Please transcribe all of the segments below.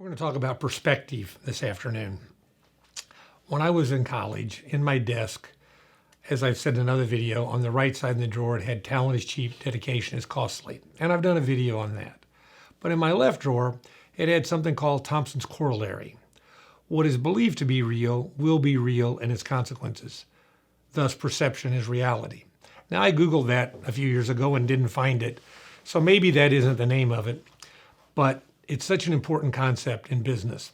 We're going to talk about perspective this afternoon. When I was in college, in my desk, as I've said in another video, on the right side in the drawer, it had talent is cheap, dedication is costly. And I've done a video on that. But in my left drawer, it had something called Thompson's corollary. What is believed to be real will be real in its consequences. Thus, perception is reality. Now, I Googled that a few years ago and didn't find it. So maybe that isn't the name of it, but it's such an important concept in business.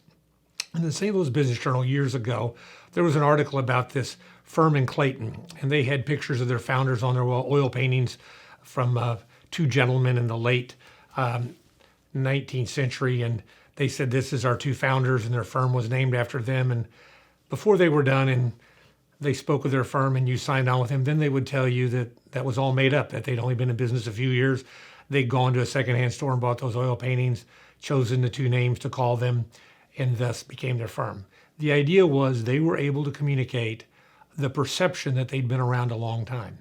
In the St. Louis Business Journal years ago, there was an article about this firm in Clayton, and they had pictures of their founders on their oil paintings from two gentlemen in the late 19th century, and they said, this is our two founders, and their firm was named after them. And before they were done and they spoke of their firm and you signed on with them, then they would tell you that that was all made up, that they'd only been in business a few years. They'd gone to a secondhand store and bought those oil paintings, chosen the two names to call them, and thus became their firm. The idea was they were able to communicate the perception that they'd been around a long time.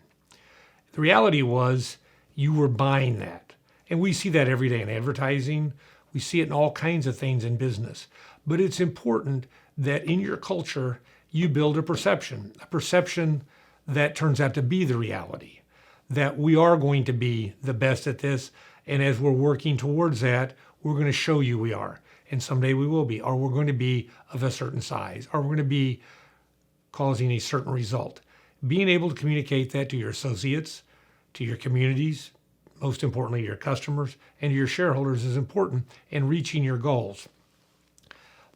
The reality was you were buying that. And we see that every day in advertising. We see it in all kinds of things in business. But it's important that in your culture, you build a perception that turns out to be the reality, that we are going to be the best at this. And as we're working towards that, we're going to show you we are. And someday we will be, or we're going to be of a certain size, or we're going to be causing a certain result. Being able to communicate that to your associates, to your communities, most importantly, your customers, and to your shareholders is important in reaching your goals.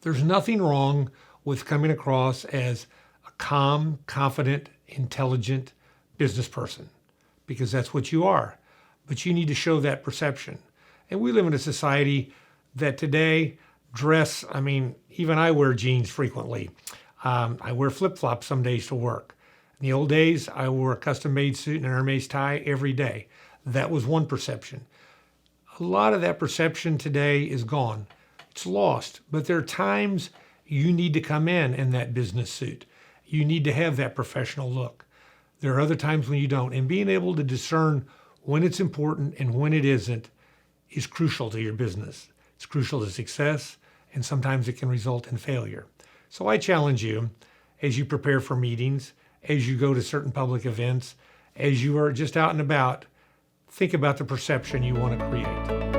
There's nothing wrong with coming across as a calm, confident, intelligent business person, because that's what you are. But you need to show that perception. And we live in a society that today even I wear jeans frequently. I wear flip-flops some days to work. In the old days, I wore a custom-made suit and an Hermes tie every day. That was one perception. A lot of that perception today is gone. It's lost. But there are times you need to come in that business suit. You need to have that professional look. There are other times when you don't. And being able to discern when it's important and when it isn't is crucial to your business. It's crucial to success, and sometimes it can result in failure. So I challenge you, as you prepare for meetings, as you go to certain public events, as you are just out and about, think about the perception you want to create.